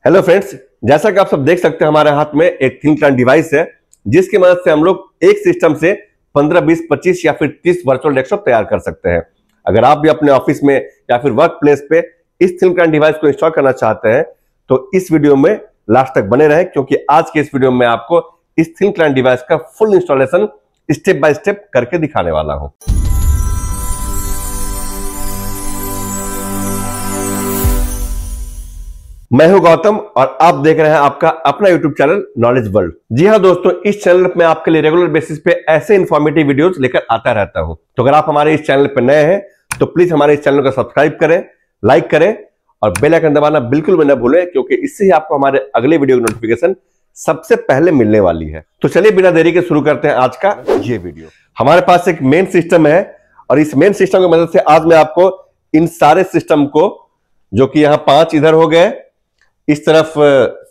Hello friends, जैसा कि आप सब देख सकते हैं हमारे हाथ में एक थिंकटैंक डिवाइस है जिसकी मदद से हम लोग एक सिस्टम से 15, 20, 25 या फिर 30 वर्चुअल डेस्कटॉप तैयार कर सकते हैं। अगर आप भी अपने ऑफिस में या फिर वर्क प्लेस पे इस थिंकटैंक डिवाइस को इंस्टॉल करना चाहते हैं तो इस वीडियो में लास्ट तक बने रहें, क्योंकि आज के इस वीडियो में आपको इस थिंकटैंक डिवाइस का full installation step by step करके दिखाने वाला हूं। मैं हूं गौतम और आप देख रहे हैं आपका अपना YouTube चैनल नॉलेज वर्ल्ड। जी हां दोस्तों, इस चैनल पर मैं आपके लिए रेगुलर बेसिस पे ऐसे इंफॉर्मेटिव वीडियोस लेकर आता रहता हूं। तो अगर आप हमारे इस चैनल पर नए हैं तो प्लीज हमारे इस चैनल को सब्सक्राइब करें, लाइक करें और बेल आइकन दबाना बिल्कुल भी न भूलें, क्योंकि इससे ही आपको हमारे अगले वीडियो की नोटिफिकेशन सबसे पहले मिलने वाली है। तो चलिए बिना देरी के शुरू करते हैं आज का ये वीडियो। हमारे पास एक मेन सिस्टम है और इस मेन सिस्टम की मदद से आज मैं आपको इन सारे सिस्टम को, जो कि यहाँ 5 इधर हो गए, इस तरफ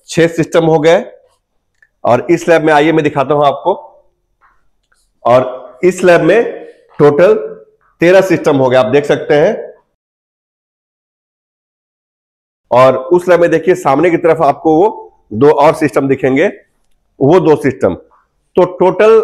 6 सिस्टम हो गए और इस लैब में आइए मैं दिखाता हूं आपको। और इस लैब में टोटल 13 सिस्टम हो गए, आप देख सकते हैं। और उस लैब में देखिए सामने की तरफ आपको वो 2 और सिस्टम दिखेंगे, वो 2 सिस्टम। तो टोटल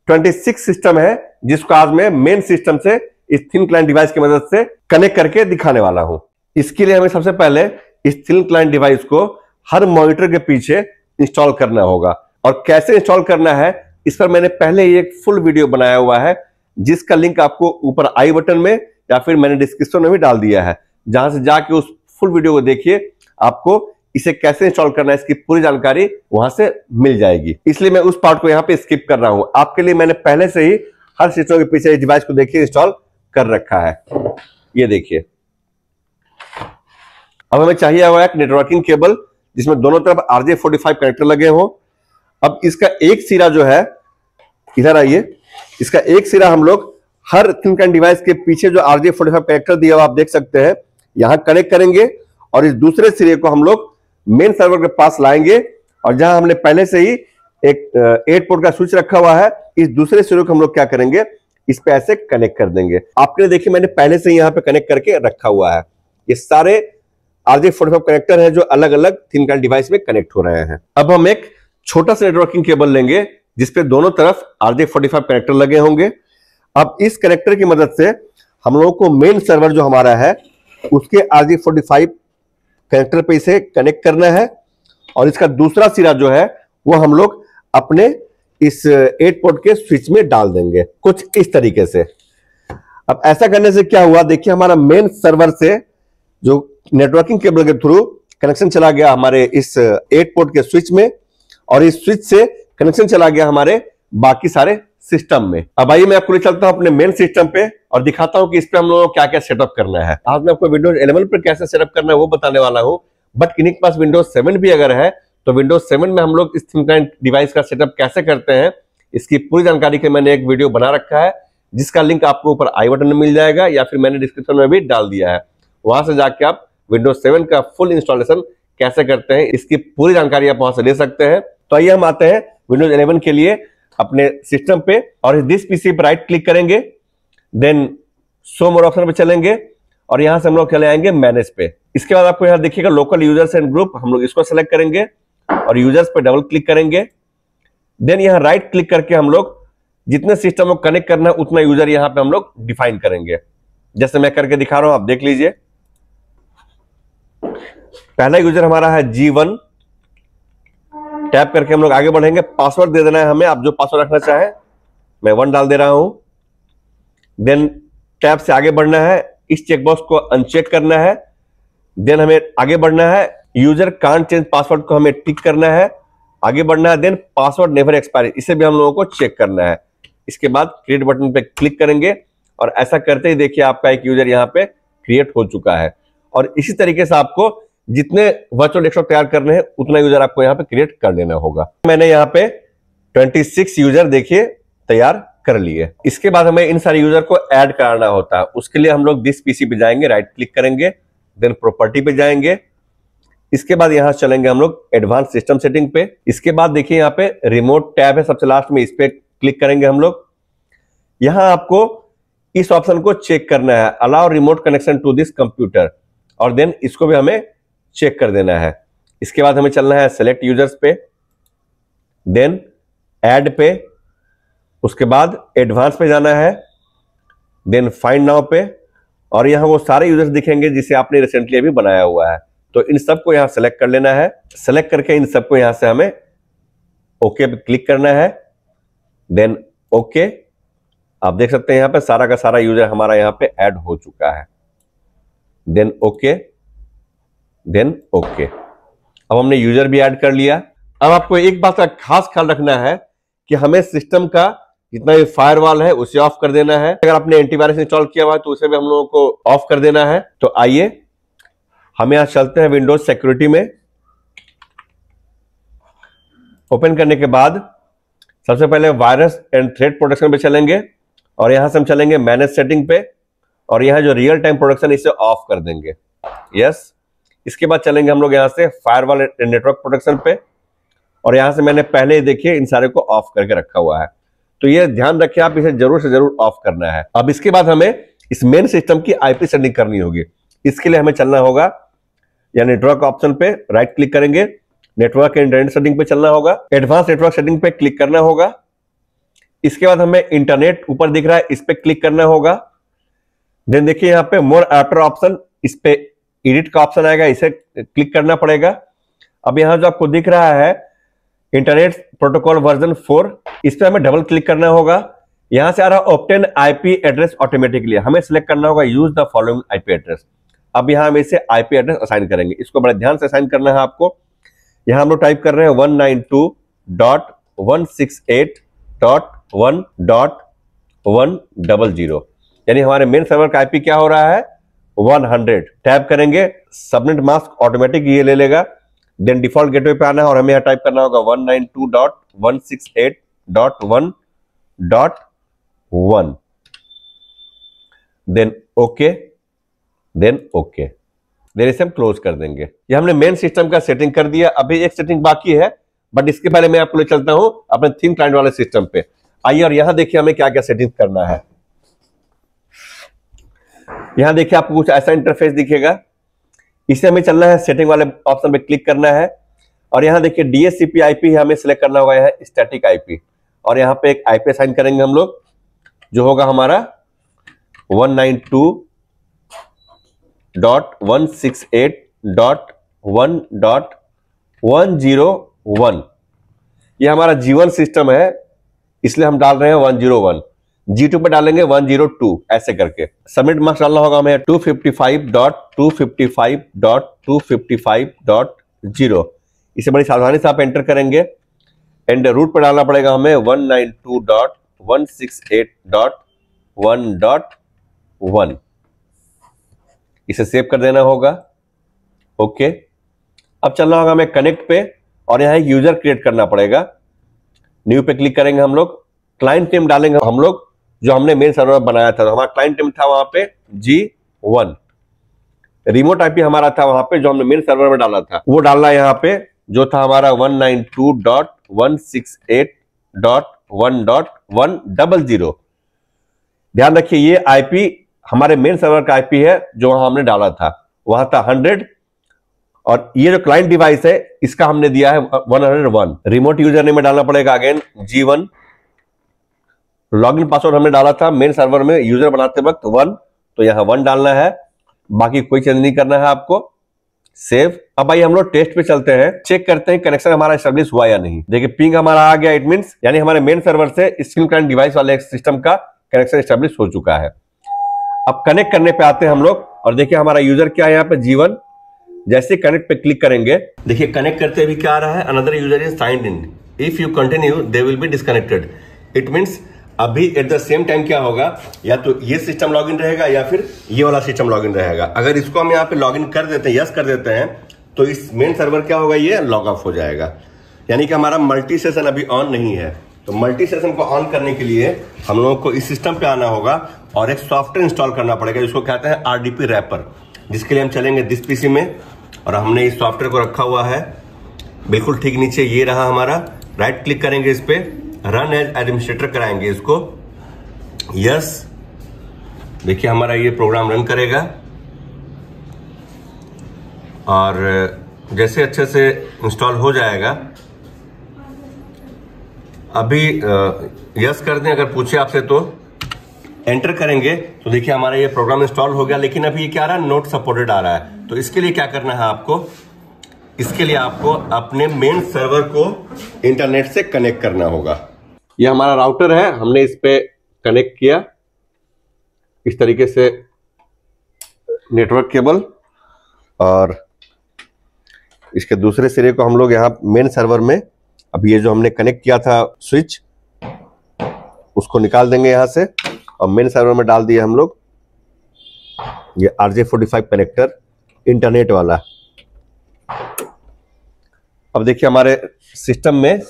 26 सिस्टम है जिसको आज मैं मेन सिस्टम से इस थिन क्लाइंट डिवाइस की मदद से कनेक्ट करके दिखाने वाला हूं। इसके लिए हमें सबसे पहले इस थिन क्लाइंट डिवाइस को हर मॉनिटर के पीछे इंस्टॉल करना होगा। और कैसे इंस्टॉल करना है इस पर मैंने पहले ही एक फुल वीडियो बनाया हुआ है, जिसका लिंक आपको ऊपर आई बटन में या फिर मैंने डिस्क्रिप्शन में भी डाल दिया है, जहां से जाके उस फुल वीडियो को देखिए। आपको इसे कैसे इंस्टॉल करना है इसकी पूरी जानकारी वहां से मिल जाएगी, इसलिए मैं उस पार्ट को यहाँ पे स्किप कर रहा हूं। आपके लिए मैंने पहले से ही हर सिस्टम के पीछे इस डिवाइस को देखिए इंस्टॉल कर रखा है। ये देखिए, अब हमें चाहिए हुआ एक नेटवर्किंग केबल जिसमें दोनों तरफ RJ45 कनेक्टर लगे हों। अब इसका एक सिरा जो है, इधर आइए, इसका एक सिरा हम लोग हर थिंकटैंक डिवाइस के पीछे जो RJ45 कनेक्टर दिया हुआ आप देख सकते हैं, यहां कनेक्ट करेंगे और इस दूसरे सिरे को हम लोग मेन सर्वर के पास लाएंगे। और जहां हमने पहले से ही एक 8 पोर्ट का स्विच रखा हुआ है, इस दूसरे सिरे को हम लोग क्या करेंगे, इस पे ऐसे कनेक्ट कर देंगे। आपने देखिए मैंने पहले से यहाँ पे कनेक्ट करके रखा हुआ है। ये सारे RJ45 कनेक्टर है जो अलग अलग थिंकटैंक डिवाइस में कनेक्ट हो रहे हैं। अब हम एक छोटा सा नेटवर्किंग केबल लेंगे जिसपे दोनों तरफ RJ45 कनेक्टर लगे होंगे। अब इस कनेक्टर की मदद से हम लोगों को मेन सर्वर जो हमारा है उसके RJ45 कनेक्टर पे इसे कनेक्ट करना है और इसका दूसरा सिरा जो है वो हम लोग अपने इस 8 पोर्ट के स्विच में डाल देंगे, कुछ इस तरीके से। अब ऐसा करने से क्या हुआ, देखिए हमारा मेन सर्वर से जो नेटवर्किंग केबल के थ्रू कनेक्शन चला गया हमारे इस 8 पोर्ट के स्विच में और इस स्विच से कनेक्शन चला गया हमारे बाकी सारे सिस्टम में। अब आइए मैं आपको ले चलता हूं अपने मेन सिस्टम पे और दिखाता हूं कि इस पे हम लोगों को क्या क्या सेटअप करना है। आज मैं आपको विंडोज 11 पर कैसे सेटअप करना है वो बताने वाला हूं, बट किन्हीं के पास विंडोज 7 भी अगर है तो विंडोज 7 में हम लोग इस थिंकटैंक डिवाइस का सेटअप कैसे करते हैं इसकी पूरी जानकारी के मैंने एक वीडियो बना रखा है, जिसका लिंक आपको ऊपर आई बटन में मिल जाएगा या फिर मैंने डिस्क्रिप्शन में भी डाल दिया है। वहां से जाके आप विंडोज 7 का फुल इंस्टॉलेशन कैसे करते हैं इसकी पूरी जानकारी आप वहां से ले सकते हैं। तो आइए हम आते हैं विंडोज 11 के लिए अपने सिस्टम पे और दिस पीसी पर राइट क्लिक करेंगे, देन शो मोर ऑप्शन पे चलेंगे और यहां से हम लोग चले आएंगे मैनेज पे। इसके बाद आपको यहां देखिएगा लोकल यूजर्स एंड ग्रुप, हम लोग इसको सेलेक्ट करेंगे और यूजर्स पे डबल क्लिक करेंगे। देन यहां राइट क्लिक करके हम लोग जितने सिस्टम को कनेक्ट करना है उतना यूजर यहां पे हम लोग डिफाइन करेंगे, जैसे मैं करके दिखा रहा हूं, आप देख लीजिए। पहला यूजर हमारा है G1, टैप करके हम लोग आगे बढ़ेंगे। पासवर्ड दे देना है हमें, आप जो पासवर्ड रखना चाहें, मैं 1 डाल दे रहा हूं। देन टैप से आगे बढ़ना है, इस चेकबॉक्स को अनचेक करना है। देन हमें आगे बढ़ना है, यूजर कांट चेंज पासवर्ड को हमें टिक करना है, आगे बढ़ना है। देन पासवर्ड नेवर एक्सपायर, इसे भी हम लोगों को चेक करना है। इसके बाद क्रिएट बटन पे क्लिक करेंगे और ऐसा करते ही देखिए आपका एक यूजर यहाँ पे क्रिएट हो चुका है। और इसी तरीके से आपको जितने वर्चुअल डेस्कटॉप तैयार करने हैं उतना यूजर आपको यहाँ पे क्रिएट कर लेना होगा। मैंने यहाँ पे 26 यूजर देखिए तैयार कर लिए। इसके बाद हमें इन सारे यूजर को ऐड कराना होता है। उसके लिए हम लोग दिस पीसी पे जाएंगे, राइट क्लिक करेंगे, देन प्रॉपर्टी पे जाएंगे। इसके बाद यहां चलेंगे हम लोग एडवांस सिस्टम सेटिंग पे। इसके बाद देखिए यहाँ पे रिमोट टैब है सबसे लास्ट में, इस पे क्लिक करेंगे हम लोग। यहां आपको इस ऑप्शन को चेक करना है, allow remote connection to this computer, और देन इसको भी हमें चेक कर देना है। इसके बाद हमें चलना है सेलेक्ट यूजर्स पे, देन ऐड पे, उसके बाद एडवांस पे जाना है, देन फाइंड नाउ पे, और यहां वो सारे यूजर्स दिखेंगे जिसे आपने रिसेंटली अभी बनाया हुआ है। तो इन सबको यहां सेलेक्ट कर लेना है। सेलेक्ट करके इन सबको यहां से हमें ओके पे क्लिक करना है, देन ओके। आप देख सकते हैं यहां पे सारा का सारा यूजर हमारा यहां पे ऐड हो चुका है। Then okay, then okay. अब हमने यूजर भी ऐड कर लिया। अब आपको एक बात का खास ख्याल रखना है कि हमें सिस्टम का जितना भी फायरवॉल है उसे ऑफ कर देना है। अगर आपने एंटीवायरस इंस्टॉल किया हुआ है तो उसे भी हम लोगों को ऑफ कर देना है। तो आइए हम यहां चलते हैं विंडोज सिक्योरिटी में। ओपन करने के बाद सबसे पहले वायरस एंड थ्रेट प्रोटेक्शन पे चलेंगे और यहां से हम चलेंगे मैनेज सेटिंग पे और यहां जो रियल टाइम प्रोटेक्शन इसे ऑफ कर देंगे। यस। इसके बाद चलेंगे हम लोग यहां से फायरवॉल एंड नेटवर्क प्रोटेक्शन पे और यहां से मैंने पहले ही देखिए इन सारे को ऑफ करके रखा हुआ है। तो ये ध्यान रखिए आप इसे जरूर से जरूर ऑफ करना है। अब इसके बाद हमें इस मेन सिस्टम की आईपी सेटिंग करनी होगी। इसके लिए हमें चलना होगा या नेटवर्क ऑप्शन पे राइट क्लिक करेंगे, नेटवर्क एंड इंटरनेट सेटिंग पे चलना होगा, एडवांस नेटवर्क सेटिंग पे क्लिक करना होगा। इसके बाद हमें इंटरनेट ऊपर दिख रहा है, इस पे क्लिक करना होगा। देन देखिए यहां पे मोर आफ्टर ऑप्शन, इस पे एडिट का ऑप्शन आएगा, इसे क्लिक करना पड़ेगा। अब यहां जो आपको दिख रहा है इंटरनेट प्रोटोकॉल वर्जन 4, इस पे हमें डबल क्लिक करना होगा। यहां से आ रहा ऑब्टेन आईपी एड्रेस ऑटोमेटिकली, हमें सिलेक्ट करना होगा use the following IP address. अब यहां हम इसे आईपी एड्रेस असाइन करेंगे, इसको बड़े ध्यान से असाइन करना है आपको। यहां हम लोग टाइप कर रहे हैं 192.168.1.100, यानी हमारे मेन सर्वर का आईपी क्या हो रहा है 100। टैप करेंगे, सबनेट मास्क ऑटोमेटिक ये ले लेगा। देन डिफॉल्ट गेटवे पे आना है और हमें यहां टाइप करना होगा 192.168.1.1, then okay, then okay. Then इसे हम क्लोज कर देंगे। ये हमने मेन सिस्टम का सेटिंग कर दिया। अभी एक सेटिंग बाकी है, बट इसके पहले मैं आपको ले चलता हूं अपने थिन क्लाइंट वाले सिस्टम पे। आइए और यहां देखिए हमें क्या क्या सेटिंग करना है। यहां देखिए आपको कुछ ऐसा इंटरफेस दिखेगा, इसे हमें चलना है, सेटिंग वाले ऑप्शन पे क्लिक करना है और यहां देखिए डीएचसीपी आईपी हमें सिलेक्ट करना होगा, यह स्टैटिक आईपी, और यहां पे एक आईपी असाइन करेंगे हम लोग जो होगा हमारा 192.168.1.101। ये हमारा G1 सिस्टम है, इसलिए हम डाल रहे हैं 101। G2 पे डालेंगे 102, ऐसे करके। सबमिट मार्क्स डालना होगा हमें 255.255.255.0। इसे बड़ी सावधानी से आप एंटर करेंगे। एंड रूट पे डालना पड़ेगा हमें 192.168.1.1। इसे सेव कर देना होगा। ओके। अब चलना होगा हमें कनेक्ट पे और यहाँ एक यूजर क्रिएट करना पड़ेगा। न्यू पे क्लिक करेंगे हम लोग, क्लाइंट नेम डालेंगे हम लोग जो हमने मेन सर्वर बनाया था। तो हमारा क्लाइंट नेम था वहां पे G1, रिमोट आईपी हमारा था वहां पे जो हमने मेन सर्वर में डाला था, वो डालना यहाँ पे जो था हमारा 192.168.1.100। ध्यान रखिए ये आईपी हमारे मेन सर्वर का आईपी है जो वहां हमने डाला था, वहां था 100 और ये जो क्लाइंट डिवाइस है इसका हमने दिया है 101। रिमोट यूजर नेम में डालना पड़ेगा अगेन G1। लॉगिन पासवर्ड हमने डाला था मेन सर्वर में यूजर बनाते वक्त 1, तो यहां 1 डालना है, बाकी कोई चेंज नहीं करना है आपको। सेव। अब आइए हम लोग टेस्ट पे चलते हैं, चेक करते हैं कनेक्शन हमारा एस्टेब्लिश हुआ या नहीं। देखिए पिंग हमारा आ गया, इट मींस यानी हमारे मेन सर्वर से स्क्रीन क्लाइंट डिवाइस वाले सिस्टम का कनेक्शन एस्टेब्लिश हो चुका है। अब कनेक्ट करने पे आते हैं हम लोग और देखिए हमारा यूजर क्या है यहाँ पे G1। जैसे कनेक्ट पे क्लिक करेंगे, देखिए कनेक्ट करते भी क्या आ रहा है, another user is signed in, if you continue they will be disconnected. It means अभी एट द सेम टाइम क्या होगा, या तो ये सिस्टम लॉगिन रहेगा या फिर ये वाला सिस्टम लॉगिन रहेगा। अगर इसको हम यहाँ पे लॉगिन कर देते हैं, यस कर देते हैं, तो इस मेन सर्वर क्या होगा, ये लॉग ऑफ हो जाएगा, यानी कि हमारा मल्टी सेशन अभी ऑन नहीं है। तो मल्टी सेशन को ऑन करने के लिए हम लोगों को इस सिस्टम पे आना होगा और एक सॉफ्टवेयर इंस्टॉल करना पड़ेगा जिसको कहते हैं RDP रैपर, जिसके लिए हम चलेंगे दिस पीसी में और हमने इस सॉफ्टवेयर को रखा हुआ है बिल्कुल ठीक नीचे, ये रहा हमारा। राइट क्लिक करेंगे इस पे, रन एज एडमिनिस्ट्रेटर कराएंगे इसको, यस। देखिए हमारा ये प्रोग्राम रन करेगा और जैसे अच्छे से इंस्टॉल हो जाएगा, अभी यस कर दें। अगर पूछे आपसे तो एंटर करेंगे तो देखिए हमारा ये प्रोग्राम इंस्टॉल हो गया, लेकिन अभी ये क्या आ रहा है, नॉट सपोर्टेड आ रहा है। तो इसके लिए क्या करना है आपको, इसके लिए आपको अपने मेन सर्वर को इंटरनेट से कनेक्ट करना होगा। ये हमारा राउटर है, हमने इस पे कनेक्ट किया इस तरीके से नेटवर्क केबल, और इसके दूसरे सिरे को हम लोग यहाँ मेन सर्वर में, अब ये जो हमने कनेक्ट किया था स्विच, उसको निकाल देंगे यहां से और मेन सर्वर में डाल दिया हम लोग ये RJ45 कनेक्टर इंटरनेट वाला। अब देखिए हमारे सिस्टम में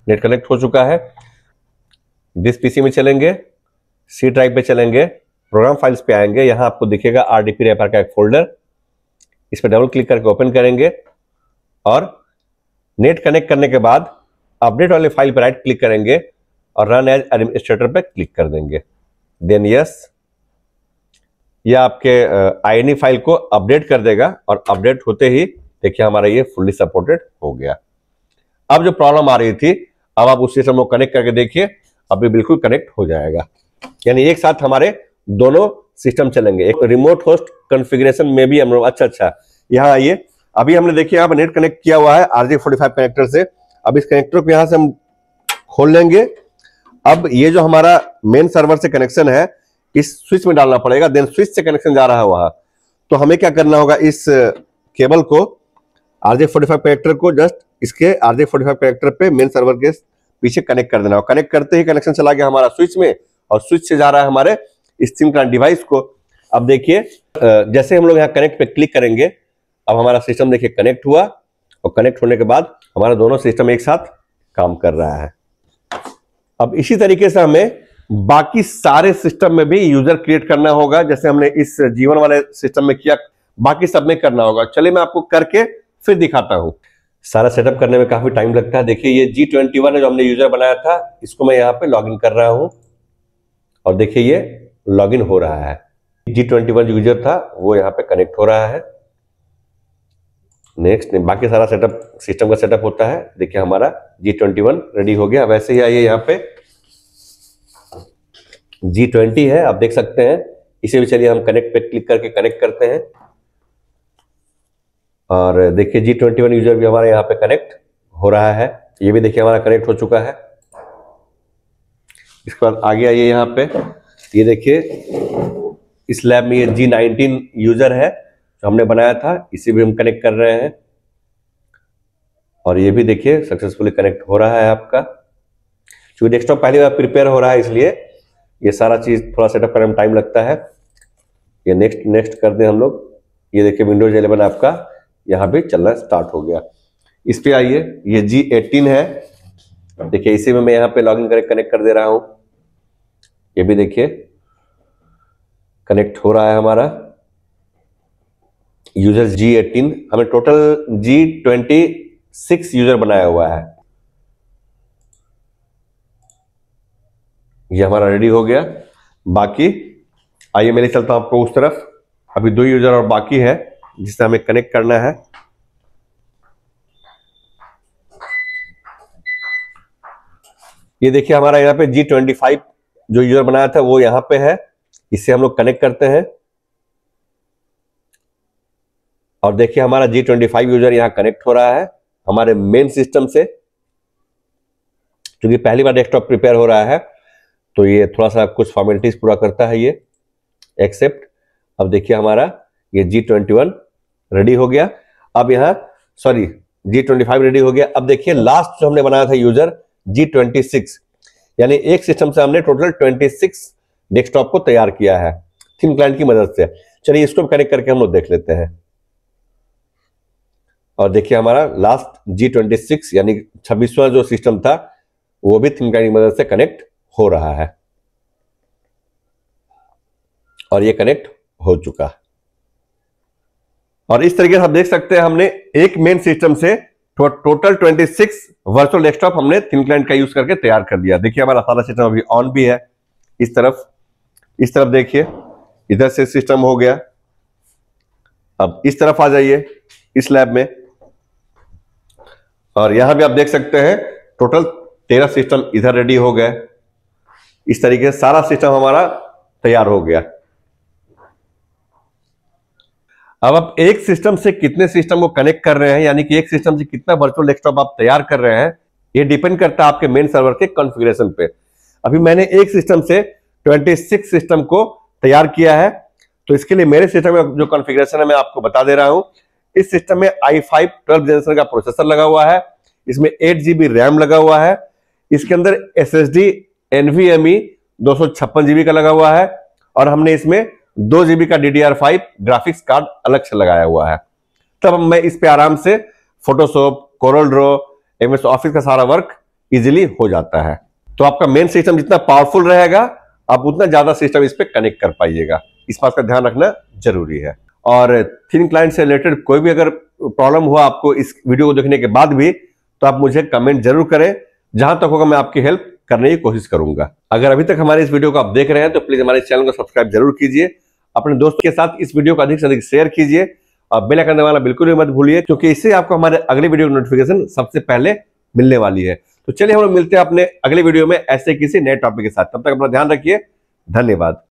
नेट कनेक्ट हो चुका है। दिस पीसी में चलेंगे, सी ड्राइव पे चलेंगे, प्रोग्राम फाइल्स पे आएंगे, यहां आपको दिखेगा RDP रैपर का एक फोल्डर, इस पर डबल क्लिक करके ओपन करेंगे और नेट कनेक्ट करने के बाद अपडेट वाले फाइल पर राइट क्लिक करेंगे और रन एज एडमिनिस्ट्रेटर पे क्लिक कर देंगे। देन यस, यह आपके INI फाइल को अपडेट कर देगा और अपडेट होते ही देखिए हमारा ये फुल्ली सपोर्टेड हो गया। अब जो प्रॉब्लम आ रही थी, अब आप उस सिस्टम को कनेक्ट करके देखिए, अभी बिल्कुल कनेक्ट हो जाएगा। यानी एक साथ हमारे दोनों सिस्टम चलेंगे। एक रिमोट होस्ट कॉन्फ़िगरेशन में भी हम लोग, अच्छा यहाँ आइए, अभी हमने देखिए यहाँ पर नेट कनेक्ट किया हुआ है RJ45 कनेक्टर से। अब इस कनेक्टर को यहां से हम खोल लेंगे। अब ये जो हमारा मेन सर्वर से कनेक्शन है, इस स्विच में डालना पड़ेगा, देन स्विच से कनेक्शन जा रहा है वहां। तो हमें क्या करना होगा, इस केबल को RJ45 कनेक्टर को जस्ट इसके RJ45 कनेक्टर पे मेन सर्वर के पीछे कनेक्ट कर देना। और कनेक्ट करते ही कनेक्शन चला गया हमारा स्विच में, और स्विच से जा रहा है हमारे सिम कार्ड डिवाइस को। अब देखिए जैसे हम लोग यहाँ कनेक्ट पे क्लिक करेंगे, अब हमारा सिस्टम देखिए कनेक्ट हुआ, और कनेक्ट होने के बाद हमारा दोनों सिस्टम एक साथ काम कर रहा है। अब इसी तरीके से हमें बाकी सारे सिस्टम में भी यूजर क्रिएट करना होगा, जैसे हमने इस जीवन वाले सिस्टम में किया, बाकी सब में करना होगा। चलिए मैं आपको करके फिर दिखाता हूं। सारा सेटअप करने में काफी टाइम लगता है। देखिए ये G21 है जो हमने यूजर बनाया था, इसको मैं यहाँ पे लॉगिन कर रहा हूं और देखिए ये लॉगिन हो रहा है। G21 यूजर था वो यहाँ पे कनेक्ट हो रहा है। नेक्स्ट, बाकी सारा सेटअप सिस्टम का सेटअप होता है। देखिए हमारा G21 रेडी हो गया। वैसे ही आइए यहाँ पे G20 है, आप देख सकते हैं। इसे भी चलिए हम कनेक्ट पे क्लिक करके कनेक्ट करते हैं, और देखिए G21 यूजर भी हमारे यहाँ पे कनेक्ट हो रहा है। ये भी देखिए हमारा कनेक्ट हो चुका है। इसके बाद आगे आइए यहाँ पे, ये देखिए इस लैब में ये G19 यूजर है जो हमने बनाया था, इसे भी हम कनेक्ट कर रहे हैं, और ये भी देखिए सक्सेसफुली कनेक्ट हो रहा है आपका। क्योंकि डेस्कटॉप पहली बार प्रिपेयर हो रहा है, इसलिए ये सारा चीज थोड़ा सेटअप करने में टाइम लगता है। ये नेक्स्ट कर दें हम लोग। ये देखिए विंडोज 11 आपका यहाँ पे चलना स्टार्ट हो गया। इस पे आइए, ये G18 है, देखिए इसी में मैं यहाँ पे लॉगिन करके कनेक्ट कर दे रहा हूं। ये भी देखिए कनेक्ट हो रहा है हमारा यूजर G18। हमें टोटल G26 यूजर बनाया हुआ है। ये हमारा रेडी हो गया। बाकी आइए मैं ले चलता हूं आपको उस तरफ। अभी 2 यूजर और बाकी है जिसे हमें कनेक्ट करना है। ये देखिए हमारा यहाँ पे G25 जो यूजर बनाया था वो यहाँ पे है, इससे हम लोग कनेक्ट करते हैं, और देखिए हमारा G25 यूजर यहाँ कनेक्ट हो रहा है हमारे मेन सिस्टम से। क्योंकि पहली बार डेस्कटॉप प्रिपेयर हो रहा है तो ये थोड़ा सा कुछ फॉर्मेलिटीज पूरा करता है, ये एक्सेप्ट। अब देखिए हमारा ये G21 रेडी हो गया। अब यहाँ सॉरी G25 रेडी हो गया। अब देखिए लास्ट जो हमने बनाया था यूजर G26, यानी एक सिस्टम से हमने टोटल 26 डेस्कटॉप को तैयार किया है थिन क्लाइंट की मदद से। चलिए इसको कनेक्ट करके हम लोग देख लेते हैं। और देखिए हमारा लास्ट G26 यानी 26वां जो सिस्टम था वो भी थिन क्लाइंट की मदद से कनेक्ट हो रहा है, और ये कनेक्ट हो चुका है। और इस तरीके से आप देख सकते हैं हमने एक मेन सिस्टम से टोटल 26 वर्चुअल डेस्कटॉप हमने थिन क्लाइंट का यूज करके तैयार कर दिया। देखिए हमारा सारा सिस्टम अभी ऑन भी है। इस तरफ देखिए, इधर से सिस्टम हो गया। अब इस तरफ आ जाइए, इस लैब में और यहां भी आप देख सकते हैं टोटल 13 सिस्टम इधर रेडी हो गए। इस तरीके से सारा सिस्टम हमारा तैयार हो गया। अब आप एक सिस्टम से कितने सिस्टम को कनेक्ट कर रहे हैं, यानी कि एक सिस्टम से कितना वर्चुअल डेस्कटॉप आप तैयार कर रहे हैं, ये डिपेंड करता है आपके मेन सर्वर के कॉन्फ़िगरेशन पे। अभी मैंने एक सिस्टम से 26 सिस्टम को तैयार किया है, तो इसके लिए मेरे सिस्टम में जो कॉन्फ़िगरेशन है मैं आपको बता दे रहा हूं। इस सिस्टम में i5 12 जनरेशन का प्रोसेसर लगा हुआ है, इसमें 8 GB रैम लगा हुआ है, इसके अंदर SSD NVMe 256 GB का लगा हुआ है, और हमने इसमें 2 GB का DDR5 ग्राफिक्स कार्ड अलग से लगाया हुआ है। तब मैं इस पे आराम से Photoshop, Corel Draw, MS office का सारा वर्क इजीली हो जाता है। तो आपका मेन सिस्टम जितना पावरफुल रहेगा, आप उतना ज्यादा सिस्टम इस पे कनेक्ट कर पाइएगा। इस बात का ध्यान रखना जरूरी है। और थिन क्लाइंट से रिलेटेड कोई भी अगर प्रॉब्लम हुआ आपको इस वीडियो को देखने के बाद भी, तो आप मुझे कमेंट जरूर करें। जहां तक होगा मैं आपकी हेल्प करने की कोशिश करूंगा। अगर अभी तक हमारे इस वीडियो को आप देख रहे हैं तो प्लीज हमारे चैनल को सब्सक्राइब जरूर कीजिए, अपने दोस्तों के साथ इस वीडियो को अधिक से अधिक शेयर कीजिए, और बेल आइकन दबाना बिल्कुल भी मत भूलिए, क्योंकि इससे आपको हमारे अगले वीडियो की नोटिफिकेशन सबसे पहले मिलने वाली है। तो चलिए हम लोग मिलते हैं अपने अगले वीडियो में ऐसे किसी नए टॉपिक के साथ। तब तक अपना ध्यान रखिए। धन्यवाद।